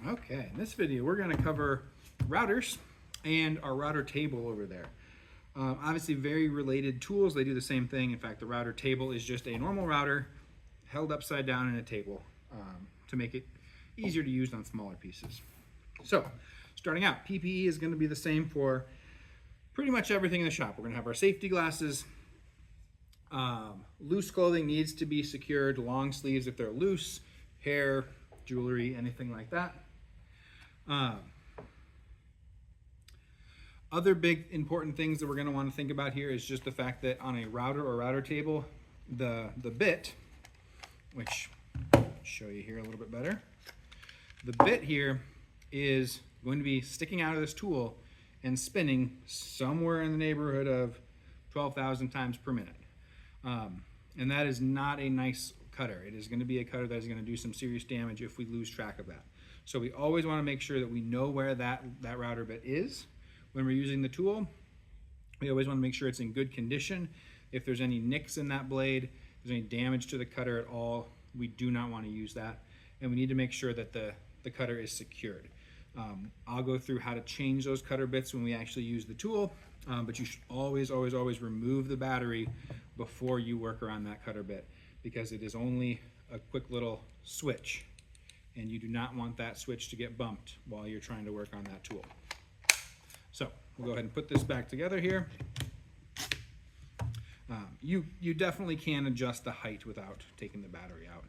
Okay, in this video we're going to cover routers and our router table over there. Obviously very related tools, they do the same thing. In fact, the router table is just a normal router held upside down in a table to make it easier to use on smaller pieces. So, starting out, PPE is going to be the same for pretty much everything in the shop. We're going to have our safety glasses. Loose clothing needs to be secured, long sleeves if they're loose, hair, jewelry, anything like that. Other big important things that we're going to want to think about here is just the fact that on a router or router table, the bit, which I'll show you here a little bit better, the bit here is going to be sticking out of this tool and spinning somewhere in the neighborhood of 12,000 times per minute. And that is not a nice cutter. It is going to be a cutter that is going to do some serious damage if we lose track of that. So we always want to make sure that we know where that router bit is when we're using the tool. We always want to make sure it's in good condition. If there's any nicks in that blade, if there's any damage to the cutter at all, we do not want to use that. And we need to make sure that the cutter is secured. I'll go through how to change those cutter bits when we actually use the tool, but you should always remove the battery before you work around that cutter bit, because it is only a quick little switch, and you do not want that switch to get bumped while you're trying to work on that tool. So we'll go ahead and put this back together here. You definitely can adjust the height without taking the battery out.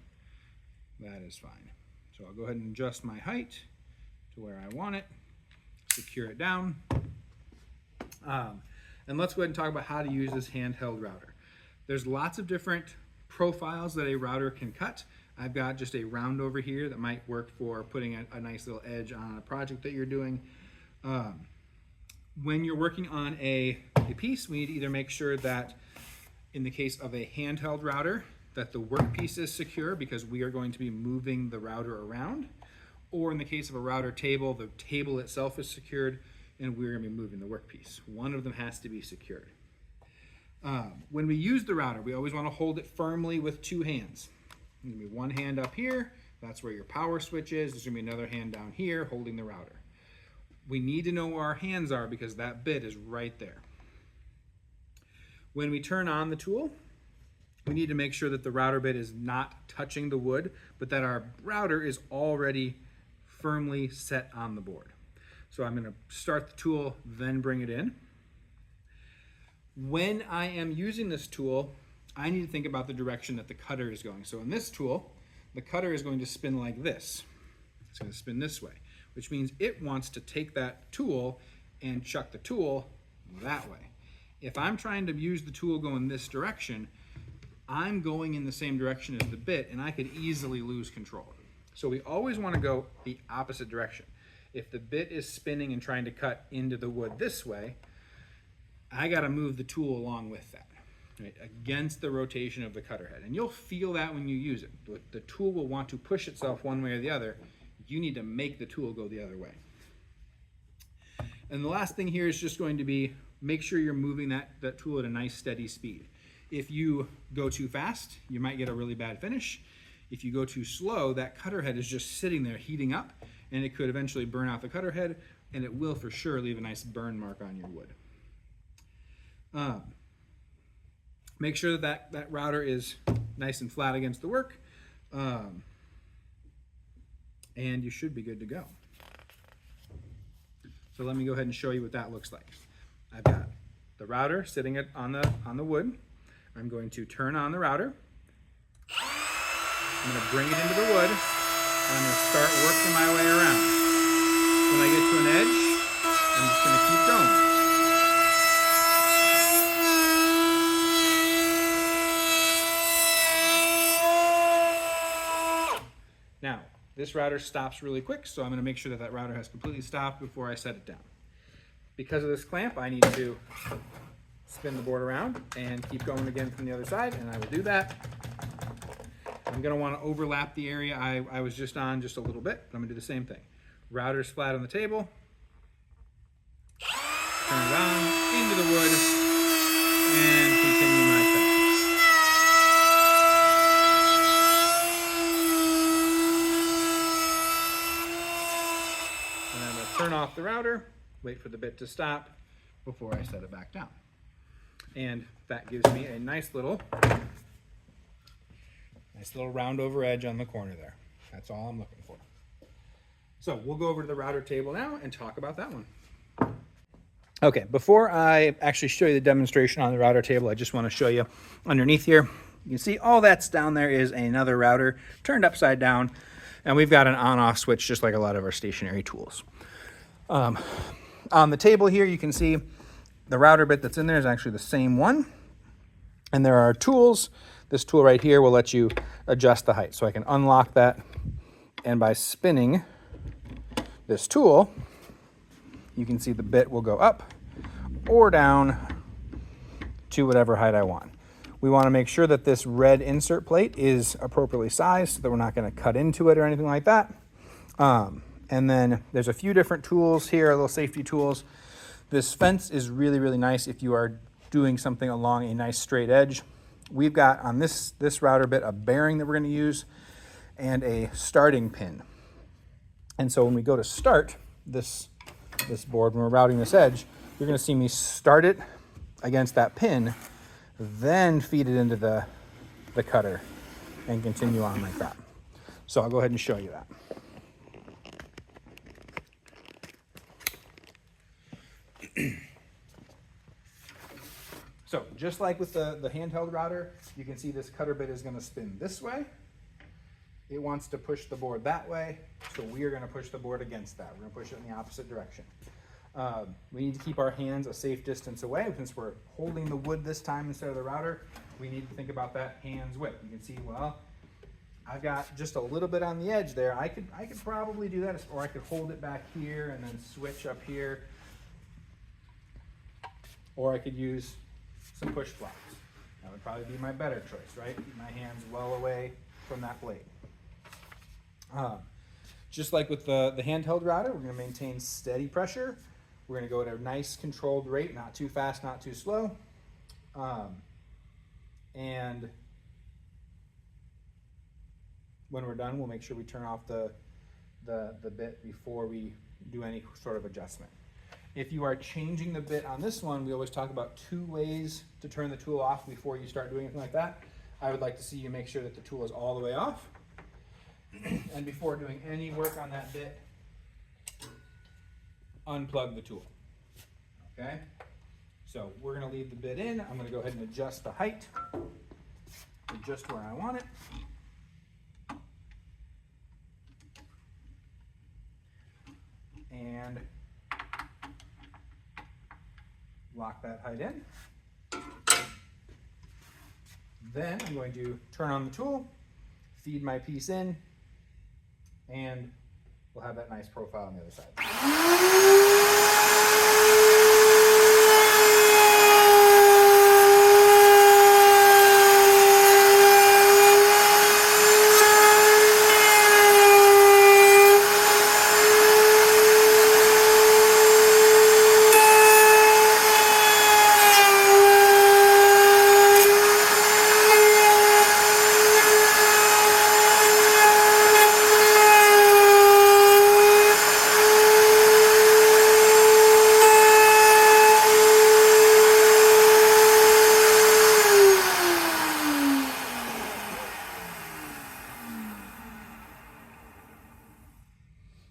That is fine. So I'll go ahead and adjust my height to where I want it, secure it down. And let's go ahead and talk about how to use this handheld router. There's lots of different profiles that a router can cut. I've got just a round over here that might work for putting a nice little edge on a project that you're doing. When you're working on a piece, we need to either make sure that in the case of a handheld router, that the workpiece is secure because we are going to be moving the router around, or in the case of a router table, the table itself is secured and we're going to be moving the workpiece. One of them has to be secured. When we use the router, we always want to hold it firmly with two hands. There's going to be one hand up here, that's where your power switch is. There's going to be another hand down here holding the router. We need to know where our hands are because that bit is right there. When we turn on the tool, we need to make sure that the router bit is not touching the wood, but that our router is already firmly set on the board. So I'm going to start the tool, then bring it in. When I am using this tool, I need to think about the direction that the cutter is going. So in this tool, the cutter is going to spin like this. It's going to spin this way, which means it wants to take that tool and chuck the tool that way. If I'm trying to use the tool going this direction, I'm going in the same direction as the bit, and I could easily lose control. So we always want to go the opposite direction. If the bit is spinning and trying to cut into the wood this way, I got to move the tool along with that, right, against the rotation of the cutter head. And you'll feel that when you use it. The tool will want to push itself one way or the other. You need to make the tool go the other way. And the last thing here is just going to be make sure you're moving that tool at a nice steady speed. If you go too fast, you might get a really bad finish. If you go too slow, that cutter head is just sitting there heating up, and it could eventually burn out the cutter head, and it will for sure leave a nice burn mark on your wood. Make sure that router is nice and flat against the work, and you should be good to go. So let me go ahead and show you what that looks like. I've got the router sitting on the wood. I'm going to turn on the router. I'm going to bring it into the wood, and I'm going to start working my way around. When I get to an edge, I'm just going to keep going. Now, this router stops really quick, so I'm going to make sure that router has completely stopped before I set it down. Because of this clamp, I need to spin the board around and keep going again from the other side, and I will do that. I'm going to want to overlap the area I was just on just a little bit, but I'm going to do the same thing. Router's flat on the table, turn around into the wood, and continue my cut. turn off the router, wait for the bit to stop before I set it back down. And that gives me a nice little round over edge on the corner there. That's all I'm looking for. So we'll go over to the router table now and talk about that one. Okay, before I actually show you the demonstration on the router table, I just want to show you underneath here. You can see all that's down there is another router turned upside down, and we've got an on-off switch just like a lot of our stationary tools. On the table here, you can see the router bit that's in there is actually the same one, and there are tools. This tool right here will let you adjust the height. So I can unlock that, and by spinning this tool, you can see the bit will go up or down to whatever height I want. We want to make sure that this red insert plate is appropriately sized so that we're not going to cut into it or anything like that. And then there's a few different tools here, little safety tools. This fence is really, really nice if you are doing something along a nice straight edge. We've got on this router bit a bearing that we're going to use and a starting pin. And so when we go to start this board, when we're routing this edge, you're going to see me start it against that pin, then feed it into the cutter and continue on like that. So I'll go ahead and show you that. So just like with the handheld router, you can see this cutter bit is going to spin this way. It wants to push the board that way, so we are going to push the board against that. We're going to push it in the opposite direction. We need to keep our hands a safe distance away. Since we're holding the wood this time instead of the router, we need to think about that hands width. You can see, well, I've got just a little bit on the edge there. I could probably do that, or I could hold it back here and then switch up here. Or I could use some push blocks. That would probably be my better choice, right? Keep my hands well away from that blade. Just like with the handheld router, we're going to maintain steady pressure. We're going to go at a nice controlled rate, not too fast, not too slow. And when we're done, we'll make sure we turn off the bit before we do any sort of adjustment. If you are changing the bit on this one, we always talk about 2 ways to turn the tool off before you start doing anything like that. I would like to see you make sure that the tool is all the way off. And before doing any work on that bit, unplug the tool. Okay? So we're going to leave the bit in. I'm going to go ahead and adjust the height to just where I want it. And lock that height in. Then I'm going to turn on the tool, feed my piece in, and we'll have that nice profile on the other side.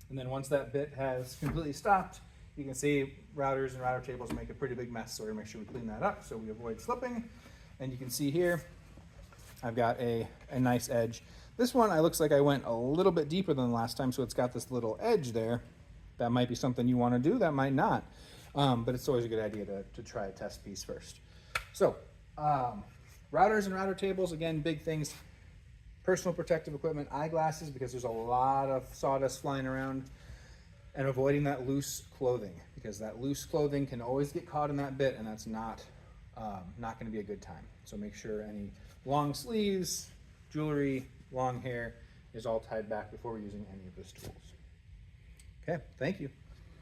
And then once that bit has completely stopped, you can see routers and router tables make a pretty big mess. So we're gonna make sure we clean that up so we avoid slipping. And you can see here, I've got a nice edge. This one, it looks like I went a little bit deeper than the last time, so it's got this little edge there. That might be something you wanna do, that might not. But it's always a good idea to try a test piece first. So, routers and router tables, again, big things. Personal protective equipment, eyeglasses, because there's a lot of sawdust flying around, and avoiding that loose clothing, because that loose clothing can always get caught in that bit, and that's not going to be a good time. So make sure any long sleeves, jewelry, long hair is all tied back before we're using any of those tools. Okay, thank you.